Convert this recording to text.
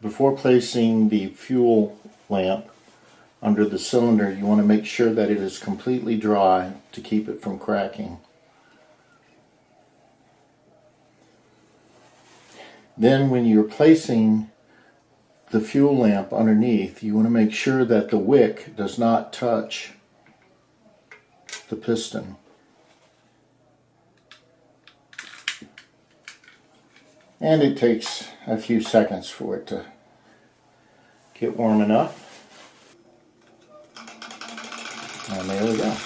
Before placing the fuel lamp under the cylinder, you want to make sure that it is completely dry to keep it from cracking. Then when you're placing the fuel lamp underneath, you want to make sure that the wick does not touch the piston. And it takes a few seconds for it to get warm enough. And there we go.